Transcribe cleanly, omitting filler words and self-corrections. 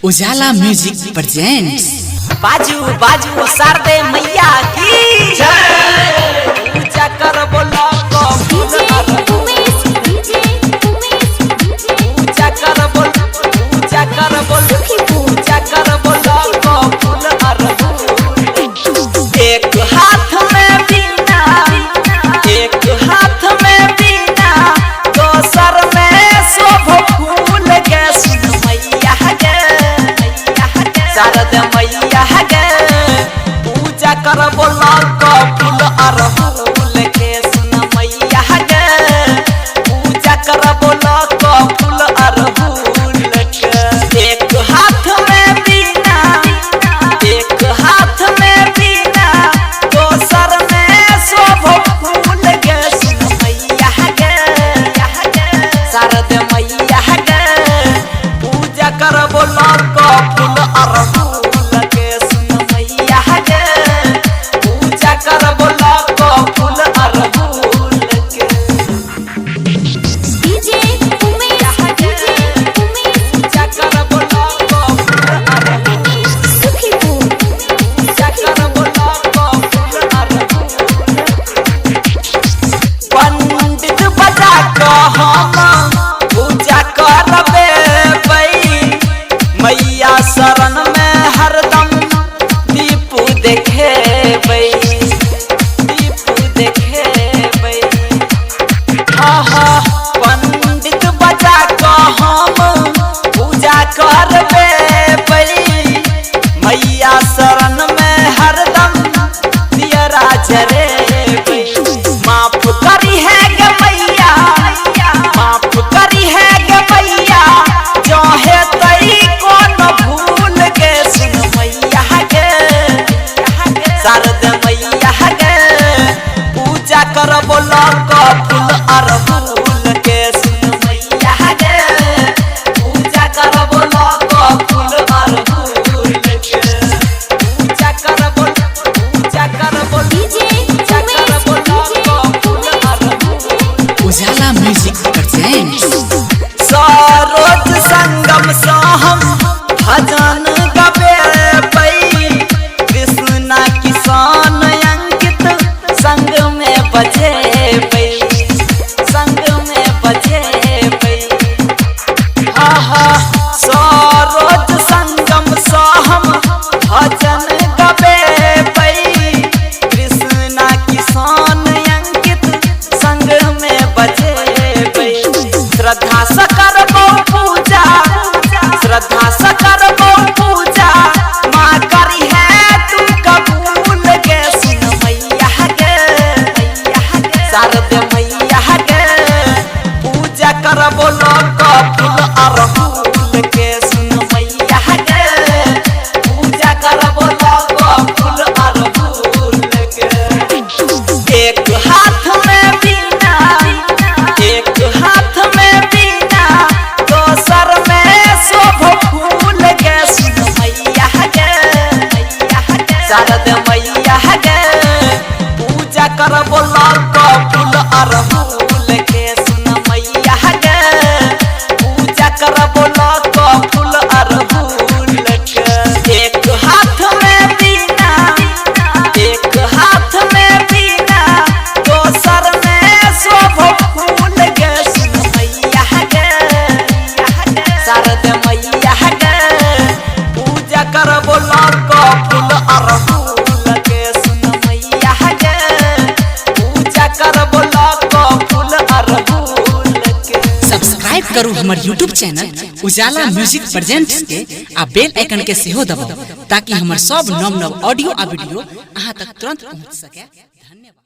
उजाला music presents. बाजू बाजू शारदे मैया की जय। पूजा कर बोलो को पूजा कर बोलो पूजा कर बोलो पूजा कर बोलो को फूल अरहुल। एक हाथ में बीना एक हाथ में बीना दोसर में शोभ फूल के सुन मैया गे शारद मैया गे। पूजा कर बोलो को फूल अरहुल के सुन मैया गे। पूजा कर बोलो को फूल अरहुल के। एक हाथ में बीना एक हाथ में बीना दोसर में शोभ फूल के सुन मैया गे शारद मैया गे। पूजा कर बोलो को फूल अरहुल के सुन मैया गे। पूजा कर बोलो को फूल अरहुल के। डीजे उमेश पूजा कर बोलो को फूल अरहुल। सुखीपुर पूजा कर बोलो को फूल अरहुल। पंडित बजा को हम पूजा करबे मैया शरण में हरदम दीप देखेबै दीप देखेबै। पंडित बजा को हम पूजा करबे मैया शरण में हरदम दियरा जरेबै। माफ करी है गे मैया माफ करी है गे मैया जो है तई कौन भूल के सुन मैया गे शारद मैया गे। पूजा कर बोलो को फूल अरहुल के सुन मैया गे। पूजा कर बोलो को फूल अरहुल के। पूजा कर बोलो पूजा कर बोलो डीजे पूजा कर बोलो को फूल अरहुल। उजाला म्यूजिक प्रेजेंट्स। सरोज संगम से हम भजन गबेबै कृष्णा किसान अंकित संग में बजेबै संग में बजेबै। सरोज संगम से हम भजन गबेबै कृष्णा किसान अंकित संग में बजेबै। श्रद्धा से करबो पूजा श्रद्धा से करबो पूजा माँ करी है तू कबूल के सुन मैया गे शारद मैया गे। पूजा कर बोलो को फूल अरहुल के सुन मैया गे। पूजा कर बोलो को फूल अरहुल के। एक हाथ में बीना एक हाथ में बीना दोसर में शोभ फूल के सुन मैया गे शारद मैया गे। पूजा कर बोलो को फूल अरहुल के सुन मैया गे। पूजा कर बोलो को फूल अरहुल के। एक हाथ में बीना एक हाथ में बीना दोसर में शोभ फूल के सुन मैया गे शारद मैया गे। पूजा कर बोलो को फूल अरहुल के सुन मैया गे। पूजा कर बोलो को फूल अरहुल के। सब्सक्राइब करू हमार यूट्यूब चैनल उजाला म्यूजिक प्रेजेंट्स के आ बेल आइकन के सेहो दबाओ ताकि हमार सब नव नव ऑडियो आ वीडियो अहाँ तक तुरंत पहुंच सके। धन्यवाद।